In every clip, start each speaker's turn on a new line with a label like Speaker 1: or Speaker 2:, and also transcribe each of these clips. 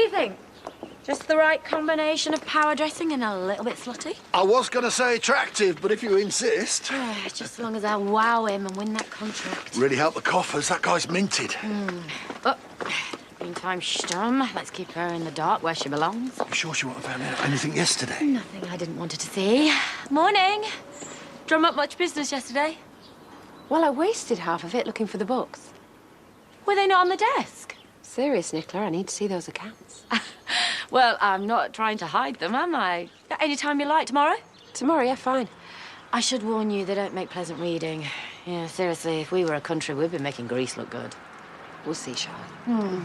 Speaker 1: you think? Just the right combination of power dressing and a little bit slutty?
Speaker 2: I was going to say attractive, but if you insist.
Speaker 1: Yeah, just as long as I wow him and win that contract.
Speaker 2: Really help the coffers. That guy's minted.
Speaker 1: Oh, meantime, Sturm, let's keep her in the dark where she belongs.
Speaker 2: You sure she won't have found out anything yesterday?
Speaker 1: Nothing I didn't want her to see. Morning. Drum up much business yesterday?
Speaker 3: Well, I wasted half of it looking for the books.
Speaker 1: Were they not on the desk?
Speaker 3: Serious, Nicola, I need to see those accounts.
Speaker 1: Well, I'm not trying to hide them, am I? Any time you like, tomorrow?
Speaker 3: Tomorrow, yeah, fine.
Speaker 1: I should warn you, they don't make pleasant reading. Yeah, seriously, if we were a country, we'd be making Greece look good.
Speaker 3: We'll see, Charlotte.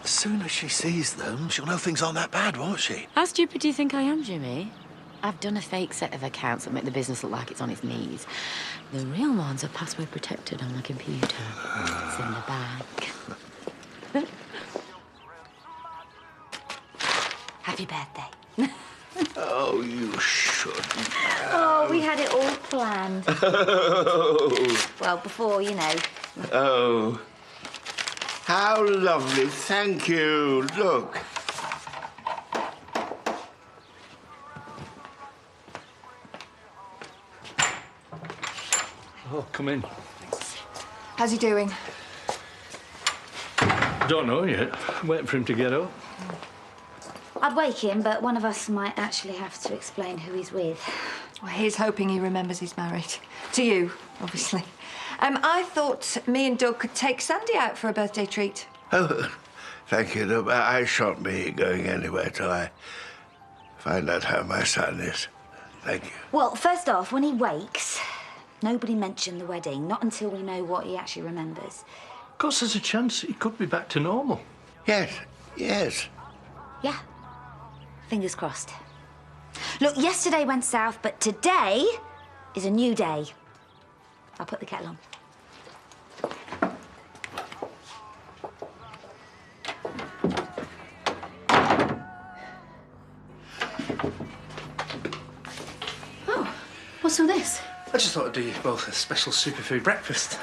Speaker 2: As soon as she sees them, she'll know things aren't that bad, won't she?
Speaker 1: How stupid do you think I am, Jimmy? I've done a fake set of accounts that make the business look like it's on its knees. The real ones are password protected on the computer. It's in the bag. Happy birthday.
Speaker 2: Oh, you shouldn't.
Speaker 4: Oh, we had it all planned.
Speaker 5: Oh.
Speaker 4: Well, before, you know.
Speaker 5: Oh. How lovely. Thank you. Look.
Speaker 6: Oh, come in.
Speaker 7: How's he doing?
Speaker 6: Don't know yet. I'm waiting for him to get up.
Speaker 4: I'd wake him, but one of us might actually have to explain who he's with.
Speaker 7: Well, he's hoping he remembers he's married. To you, obviously. I thought me and Doug could take Sandy out for a birthday treat.
Speaker 5: Oh, thank you. No, I shan't be going anywhere till I find out how my son is. Thank you.
Speaker 4: Well, first off, when he wakes, nobody mention the wedding. Not until we know what he actually remembers.
Speaker 6: Of course, there's a chance he could be back to normal.
Speaker 5: Yes, yes.
Speaker 4: Yeah. Fingers crossed. Look, yesterday went south, but today is a new day. I'll put the kettle on.
Speaker 1: Oh, what's all this?
Speaker 8: I just thought I'd do you both a special superfood breakfast.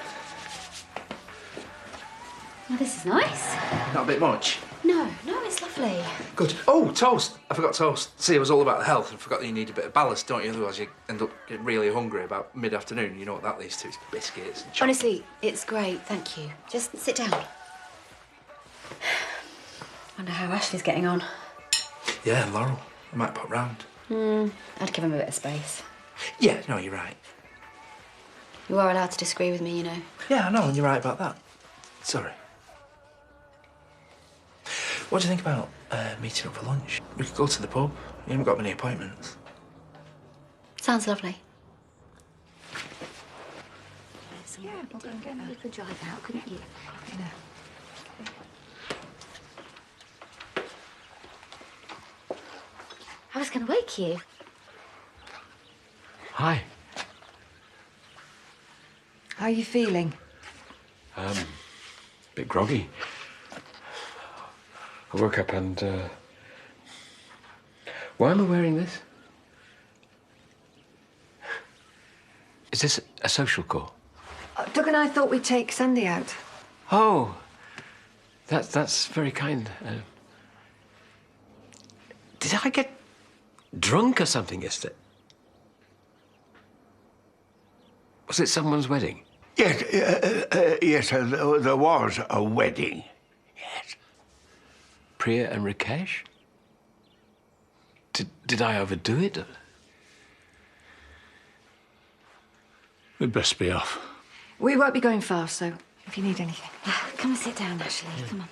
Speaker 1: Well, this is nice.
Speaker 8: Not a bit much.
Speaker 1: No, it's lovely.
Speaker 8: Good. Oh, toast. I forgot toast. See, it was all about health and forgot that you need a bit of ballast, don't you? Otherwise you end up getting really hungry about mid-afternoon. You know what that leads to? It's biscuits and chocolate.
Speaker 1: Honestly, it's great, thank you. Just sit down. Wonder how Ashley's getting on.
Speaker 8: Yeah, Laurel. I might pop round.
Speaker 1: I'd give him a bit of space.
Speaker 8: Yeah, no, you're right.
Speaker 1: You are allowed to disagree with me, you know.
Speaker 8: Yeah, I know, and you're right about that. Sorry. What do you think about meeting up for lunch? We could go to the pub. You haven't got many appointments.
Speaker 1: Sounds lovely.
Speaker 4: Yeah, you could drive out, couldn't you? I was going to wake you.
Speaker 6: Hi.
Speaker 7: How are you feeling?
Speaker 6: Bit groggy. I woke up and, why am I wearing this? Is this a social call?
Speaker 7: Doug and I thought we'd take Sandy out.
Speaker 6: Oh, that's very kind. Did I get drunk or something yesterday? Was it someone's wedding?
Speaker 5: Yes, yes, there was a wedding. Yes.
Speaker 6: Priya and Rakesh? Did I overdo it? We'd best be off.
Speaker 7: We won't be going far, so if you need anything.
Speaker 4: Come and sit down, Ashley. Come on.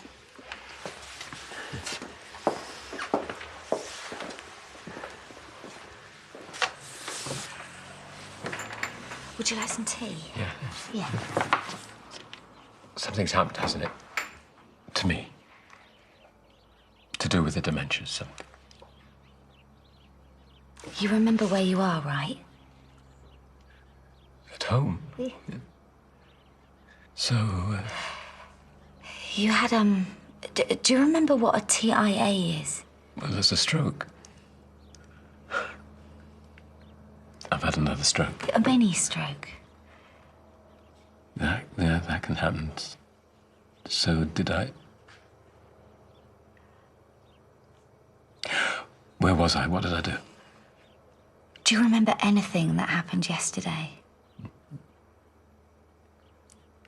Speaker 4: Would you like some tea?
Speaker 6: Yeah.
Speaker 4: Yeah.
Speaker 6: Something's happened, hasn't it? To me. To do with the dementias, something.
Speaker 4: You remember where you are, right?
Speaker 6: At home?
Speaker 4: Yeah.
Speaker 6: So,
Speaker 4: You had, do you remember what a TIA is?
Speaker 6: well, there's a stroke. I've had another stroke.
Speaker 4: A mini stroke.
Speaker 6: That can happen. So did I. Where was I? What did I do?
Speaker 4: Do you remember anything that happened yesterday?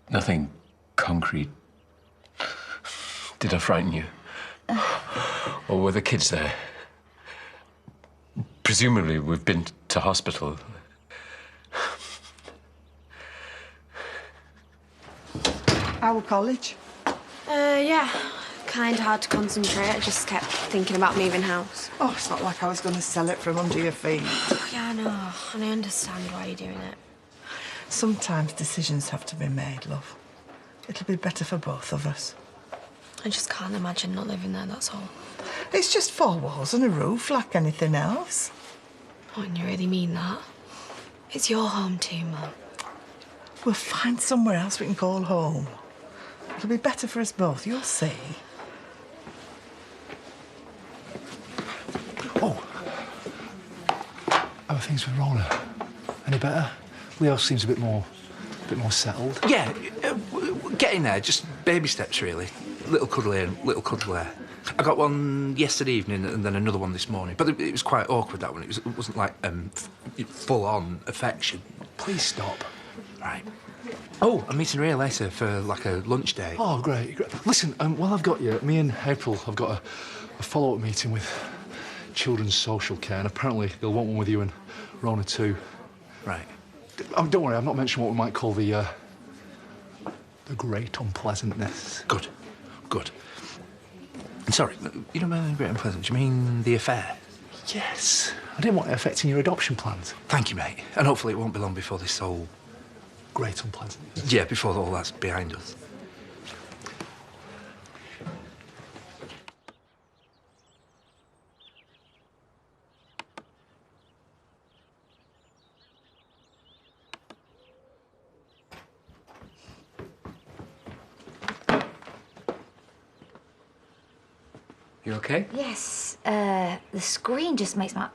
Speaker 6: Nothing concrete. Did I frighten you? Or were the kids there? Presumably we've been to hospital.
Speaker 9: Our college?
Speaker 10: Yeah. Kind of hard to concentrate. I just kept thinking about moving house.
Speaker 9: Oh, it's not like I was going to sell it from under your feet.
Speaker 10: Yeah, I know. And I understand why you're doing it.
Speaker 9: Sometimes decisions have to be made, love. It'll be better for both of us.
Speaker 10: I just can't imagine not living there, that's all.
Speaker 9: It's just 4 walls and a roof, like anything else.
Speaker 10: Oh, and you really mean that? It's your home too, Mum.
Speaker 9: We'll find somewhere else we can call home. It'll be better for us both, you'll see.
Speaker 11: Oh. How are things with Rona? Any better? Leo seems a bit more settled.
Speaker 8: Yeah, getting there. Just baby steps, really. Little cuddle here and little cuddle there. I got one yesterday evening and then another one this morning. But it was quite awkward, that one. It wasn't like full-on affection.
Speaker 11: Please stop.
Speaker 8: Right. Oh, I'm meeting Ria later for, like, a lunch date.
Speaker 11: Oh, great. Listen, while I've got you, me and April have got a follow-up meeting with Children's Social Care, and apparently they'll want one with you and Rona too.
Speaker 8: Right.
Speaker 11: Don't worry, I've not mentioned what we might call the great unpleasantness.
Speaker 8: Good. Good. Sorry, you don't mean great unpleasant. Do you mean the affair?
Speaker 11: Yes. I didn't want it affecting your adoption plans.
Speaker 8: Thank you, mate. And hopefully it won't be long before this whole...
Speaker 11: Great unpleasantness.
Speaker 8: Yeah, before all that's behind us.
Speaker 6: You okay?
Speaker 4: Yes. The screen just makes my...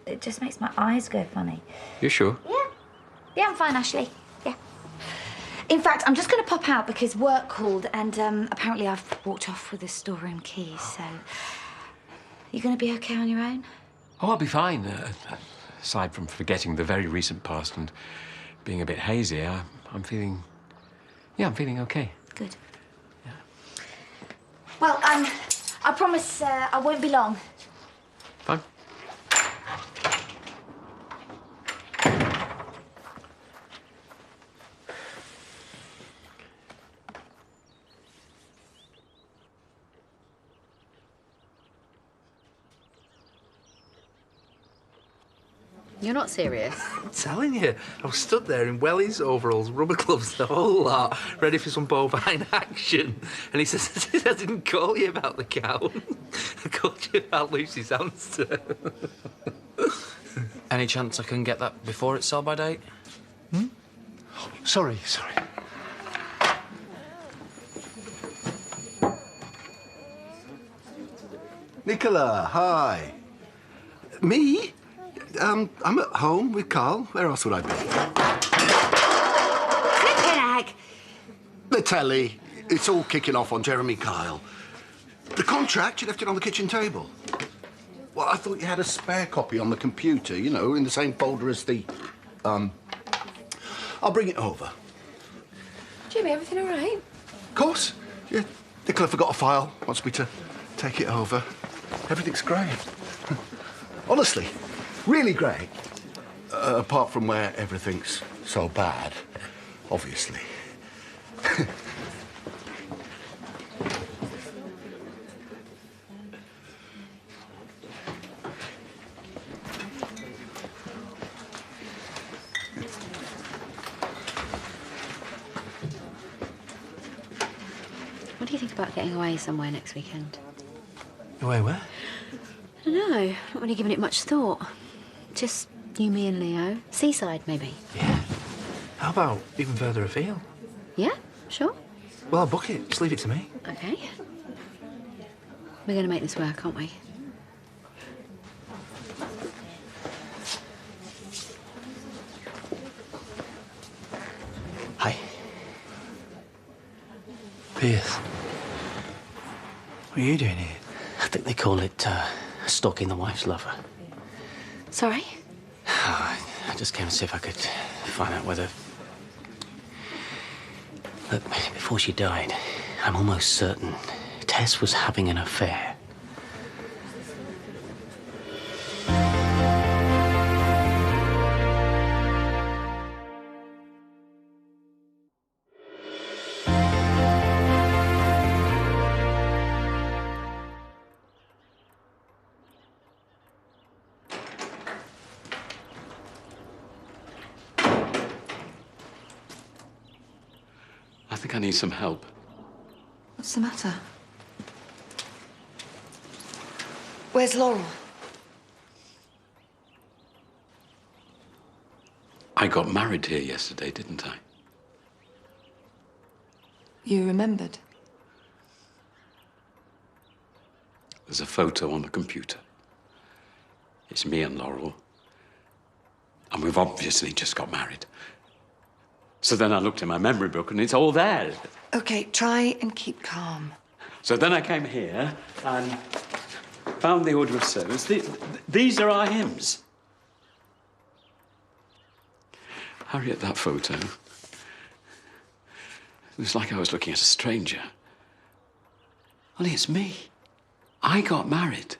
Speaker 4: It just makes my eyes go funny.
Speaker 6: You sure?
Speaker 4: Yeah. Yeah, I'm fine, Ashley. Yeah. In fact, I'm just going to pop out because work called and apparently I've walked off with the storeroom keys, so... You going to be okay on your own?
Speaker 6: Oh, I'll be fine. Aside from forgetting the very recent past and being a bit hazy, I'm feeling... Yeah, I'm feeling okay.
Speaker 4: Good. Yeah. Well, I promise I won't be long.
Speaker 6: Fine.
Speaker 1: You're not serious?
Speaker 8: I'm telling you, I was stood there in wellies, overalls, rubber gloves, the whole lot, ready for some bovine action. And he says, I didn't call you about the cow. I called you about Lucy's hamster.
Speaker 12: Any chance I can get that before its sell-by date?
Speaker 11: Hmm? Sorry.
Speaker 2: Nicola, hi. Me? I'm at home with Carl. Where else would I be?
Speaker 4: Flippin' egg!
Speaker 2: The telly. It's all kicking off on Jeremy Kyle. The contract, you left it on the kitchen table. Well, I thought you had a spare copy on the computer, you know, in the same folder as the... I'll bring it over.
Speaker 10: Jimmy, everything all right?
Speaker 2: Of course. Yeah. Nicola forgot a file. Wants me to take it over. Everything's great. Honestly. Really great. Apart from where everything's so bad, obviously.
Speaker 1: What do you think about getting away somewhere next weekend?
Speaker 8: Away where?
Speaker 1: I don't know. Not really giving it much thought. Just you, me and Leo. Seaside, maybe.
Speaker 8: Yeah. How about even further afield?
Speaker 1: Yeah, sure.
Speaker 8: Well, I'll book it. Just leave it to me.
Speaker 1: Okay. We're going to make this work, aren't we?
Speaker 8: Hi.
Speaker 13: Pierce. What are you doing here?
Speaker 14: I think they call it stalking the wife's lover.
Speaker 3: Sorry?
Speaker 14: I just came to see if I could find out whether... Look, before she died, I'm almost certain Tess was having an affair.
Speaker 6: I think I need some help.
Speaker 7: What's the matter? Where's Laurel?
Speaker 6: I got married here yesterday, didn't I?
Speaker 7: You remembered?
Speaker 6: There's a photo on the computer. It's me and Laurel. And we've obviously just got married. So then I looked in my memory book and it's all there.
Speaker 7: Okay, try and keep calm.
Speaker 6: So then I came here and found the order of service. These are our hymns. Harriet, that photo. It was like I was looking at a stranger. Only it's me. I got married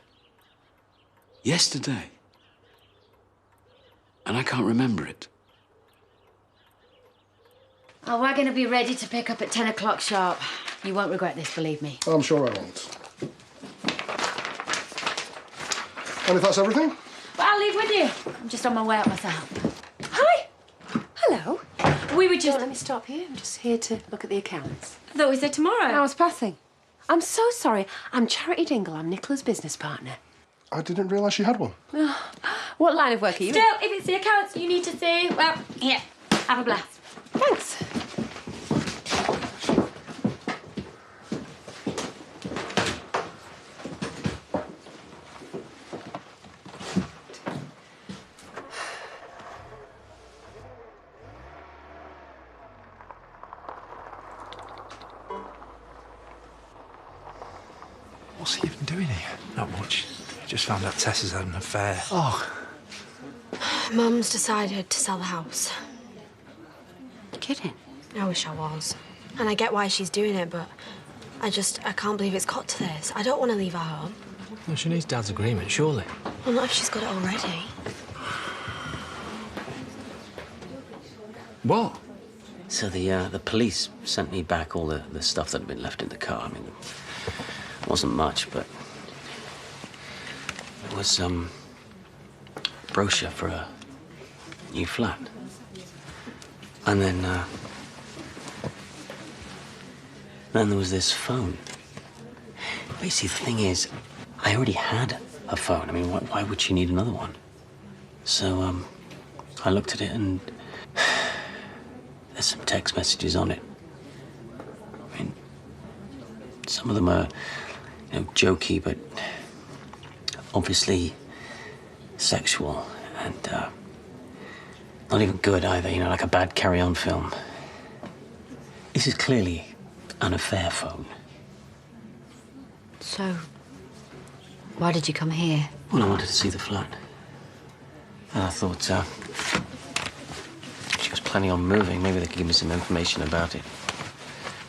Speaker 6: yesterday. And I can't remember it.
Speaker 1: Oh, we're going to be ready to pick up at 10 o'clock sharp. You won't regret this, believe me.
Speaker 15: I'm sure I won't. And if that's everything?
Speaker 1: Well, I'll leave with you. I'm just on my way out myself.
Speaker 3: Hi. Hello.
Speaker 1: We were just...
Speaker 3: Don't let me stop you. I'm just here to look at the accounts.
Speaker 1: I thought we said tomorrow.
Speaker 3: I was passing. I'm so sorry. I'm Charity Dingle. I'm Nicola's business partner.
Speaker 15: I didn't realise she had one.
Speaker 3: What line of work are you
Speaker 1: Still, if it's the accounts you need to see, well, here, have a blast.
Speaker 3: Thanks.
Speaker 8: What's he even doing here? Not much. Just found out Tess had an affair.
Speaker 11: Oh.
Speaker 10: Mum's decided to sell the house.
Speaker 3: Kidding?
Speaker 10: I wish I was. And I get why she's doing it, but I can't believe it's got to this. I don't want to leave her home.
Speaker 13: Well, she needs Dad's agreement, surely.
Speaker 10: Well, not if she's got it already.
Speaker 14: What? So the police sent me back all the stuff that had been left in the car. I mean, it wasn't much, but it was brochure for a new flat. And then there was this phone. Basically, the thing is, I already had a phone. I mean, why would she need another one? So I looked at it and there's some text messages on it. I mean, some of them are, jokey, but obviously sexual and not even good either, like a bad carry-on film. This is clearly an affair phone.
Speaker 1: So, why did you come here?
Speaker 14: Well, I wanted to see the flat. And I thought, she was planning on moving. Maybe they could give me some information about it.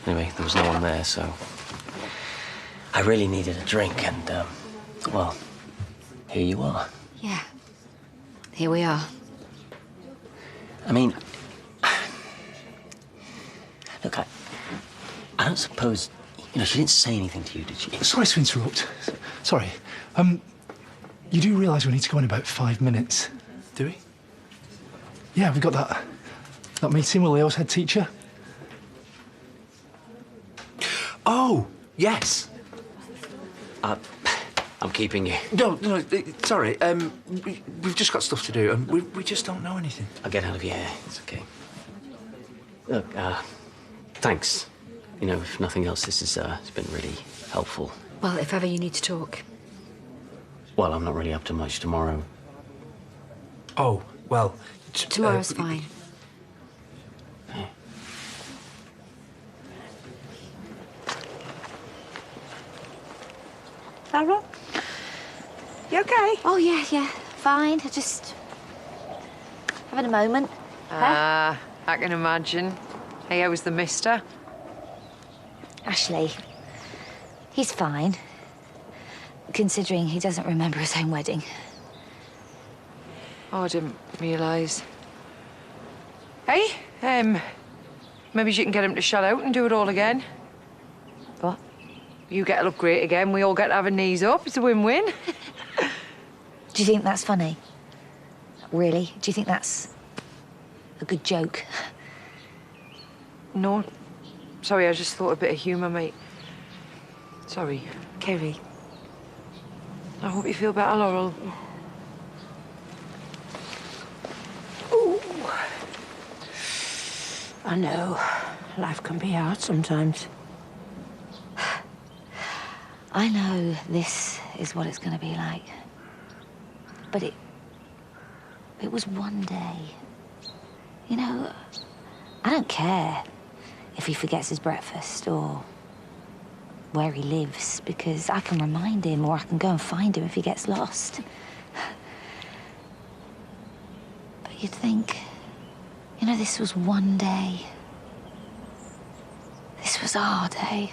Speaker 14: Anyway, there was no one there, so I really needed a drink, and, well, here you are.
Speaker 1: Yeah. Here we are.
Speaker 14: I mean, look, I don't suppose, she didn't say anything to you, did she?
Speaker 11: Sorry to interrupt. Sorry. You do realise we need to go in about 5 minutes?
Speaker 8: Do we?
Speaker 11: Yeah, we got that meeting with Leo's head teacher.
Speaker 8: Oh, yes.
Speaker 14: I'm keeping you.
Speaker 8: No, sorry. We've just got stuff to do, and we just don't know anything.
Speaker 14: I'll get out of your hair. It's okay. Look, thanks. If nothing else, this is it's been really helpful.
Speaker 1: Well, if ever you need to talk.
Speaker 14: Well, I'm not really up to much tomorrow.
Speaker 8: Oh, well...
Speaker 1: Tomorrow's fine.
Speaker 7: Laurel? You okay?
Speaker 4: Oh, yeah, fine. I just... having a moment.
Speaker 7: I can imagine. Hey, how was the mister?
Speaker 4: Ashley, he's fine. Considering he doesn't remember his own wedding.
Speaker 7: Oh, I didn't realise. Hey, maybe you can get him to shut out and do it all again.
Speaker 4: What?
Speaker 7: You get to look great again, we all get to have our knees up. It's a win-win.
Speaker 4: Do you think that's funny? Really? Do you think that's a good joke?
Speaker 7: No. Sorry, I just thought a bit of humour, mate. Sorry.
Speaker 4: Kerry.
Speaker 7: I hope you feel better, Laurel.
Speaker 3: I know. Life can be hard sometimes.
Speaker 4: I know this is what it's going to be like. But it was one day. You know, I don't care if he forgets his breakfast or where he lives, because I can remind him or I can go and find him if he gets lost. But you'd think, you know, this was one day. This was our day.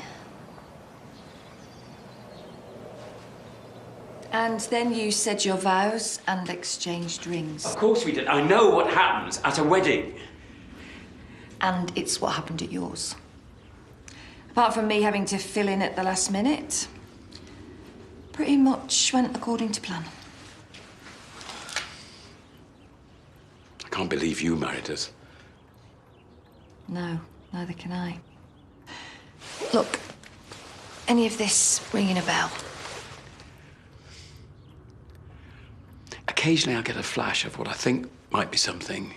Speaker 7: And then you said your vows and exchanged rings.
Speaker 6: Of course we did. I know what happens at a wedding.
Speaker 7: And it's what happened at yours. Apart from me having to fill in at the last minute, pretty much went according to plan.
Speaker 6: I can't believe you married us.
Speaker 7: No, neither can I. Look, any of this ringing a bell?
Speaker 6: Occasionally I get a flash of what I think might be something.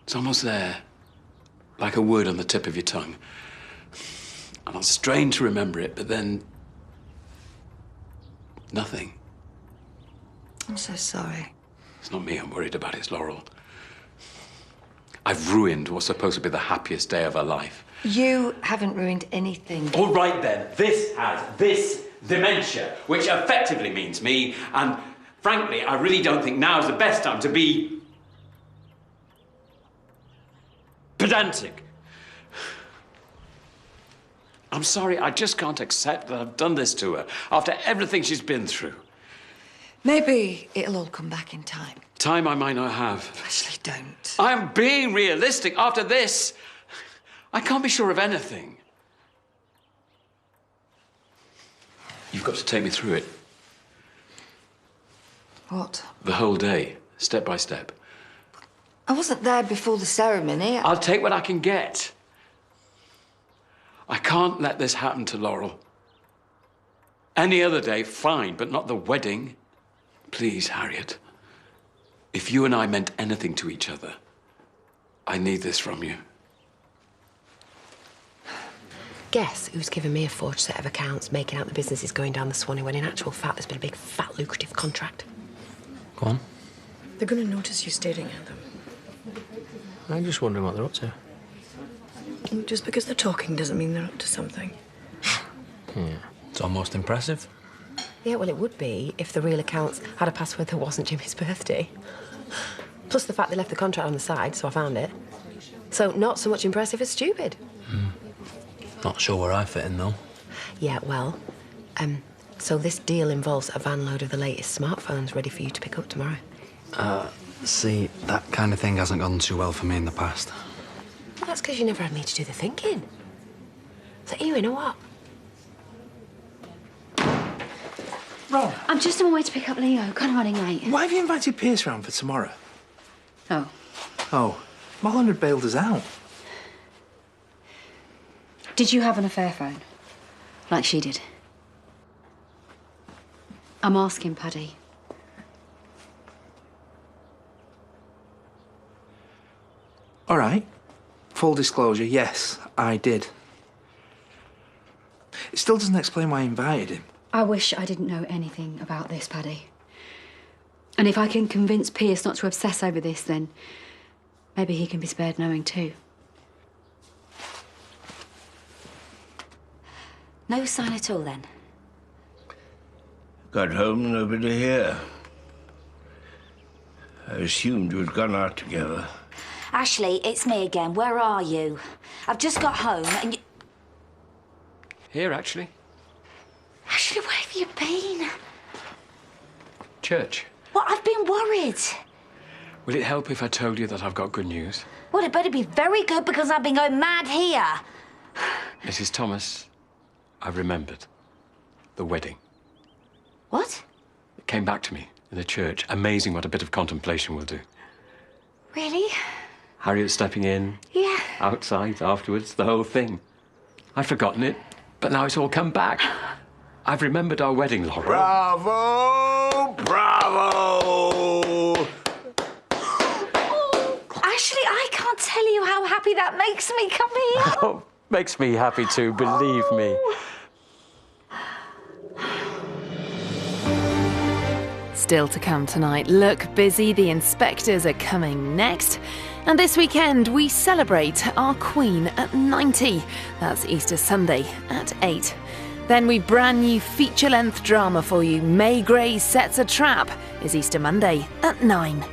Speaker 6: It's almost there, like a word on the tip of your tongue. And I'll strain to remember it, but then... nothing.
Speaker 7: I'm so sorry.
Speaker 6: It's not me I'm worried about, it's Laurel. I've ruined what's supposed to be the happiest day of her life.
Speaker 7: You haven't ruined anything.
Speaker 6: All right then, this has this dementia, which effectively means me, and frankly, I really don't think now's the best time to be pedantic. I'm sorry, I just can't accept that I've done this to her after everything she's been through.
Speaker 7: Maybe it'll all come back in time.
Speaker 6: Time I might not have.
Speaker 7: Ashley, don't.
Speaker 6: I'm being realistic. After this, I can't be sure of anything. You've got to take me through it.
Speaker 7: What?
Speaker 6: The whole day, step by step.
Speaker 7: I wasn't there before the ceremony.
Speaker 6: I'll take what I can get. I can't let this happen to Laurel. Any other day, fine, but not the wedding. Please, Harriet. If you and I meant anything to each other, I need this from you.
Speaker 3: Guess who's given me a forged set of accounts, making out the business is going down the Swanee, when in actual fact there's been a big, fat, lucrative contract.
Speaker 12: Go on.
Speaker 10: They're going to notice you staring at them.
Speaker 12: I'm just wondering what they're up to.
Speaker 10: Just because they're talking doesn't mean they're up to something.
Speaker 12: Yeah. It's almost impressive.
Speaker 3: Yeah, well, it would be if the real accounts had a password that wasn't Jimmy's birthday. Plus the fact they left the contract on the side, so I found it. So not so much impressive as stupid.
Speaker 12: Not sure where I fit in, though.
Speaker 3: Yeah, well, so this deal involves a van load of the latest smartphones ready for you to pick up tomorrow.
Speaker 16: See, that kind of thing hasn't gone too well for me in the past.
Speaker 3: Well, that's because you never had me to do the thinking. So, you know what?
Speaker 13: Ron.
Speaker 1: I'm just on my way to pick up Leo. Kind of running late.
Speaker 13: Why have you invited Pierce round for tomorrow?
Speaker 1: Oh.
Speaker 13: Oh, Marlon had bailed us out.
Speaker 1: Did you have an affair phone? Like she did? I'm asking, Paddy.
Speaker 13: All right. Full disclosure, yes, I did. It still doesn't explain why I invited him.
Speaker 1: I wish I didn't know anything about this, Paddy. And if I can convince Pierce not to obsess over this, then maybe he can be spared knowing too.
Speaker 4: No sign at all, then?
Speaker 5: Got home, nobody here. I assumed we'd gone out together.
Speaker 4: Ashley, it's me again. Where are you? I've just got home and you...
Speaker 6: Here, actually.
Speaker 4: Ashley, where have you been?
Speaker 6: Church.
Speaker 4: Well, I've been worried.
Speaker 6: Will it help if I told you that I've got good news?
Speaker 4: Well, it better be very good because I've been going mad here.
Speaker 6: Mrs. Thomas, I've remembered. The wedding.
Speaker 4: What?
Speaker 6: It came back to me in the church. Amazing what a bit of contemplation will do.
Speaker 4: Really?
Speaker 6: Harriet stepping in.
Speaker 4: Yeah.
Speaker 6: Outside, afterwards, the whole thing. I'd forgotten it, but now it's all come back. I've remembered our wedding, Laura.
Speaker 5: Bravo! Bravo!
Speaker 4: Ashley, I can't tell you how happy that makes me. Come here.
Speaker 6: Oh, makes me happy too, believe me.
Speaker 17: Still to come tonight. Look busy, the inspectors are coming next. And this weekend we celebrate our Queen at 90. That's Easter Sunday at 8. Then we brand new feature-length drama for you. May Gray Sets a Trap is Easter Monday at 9.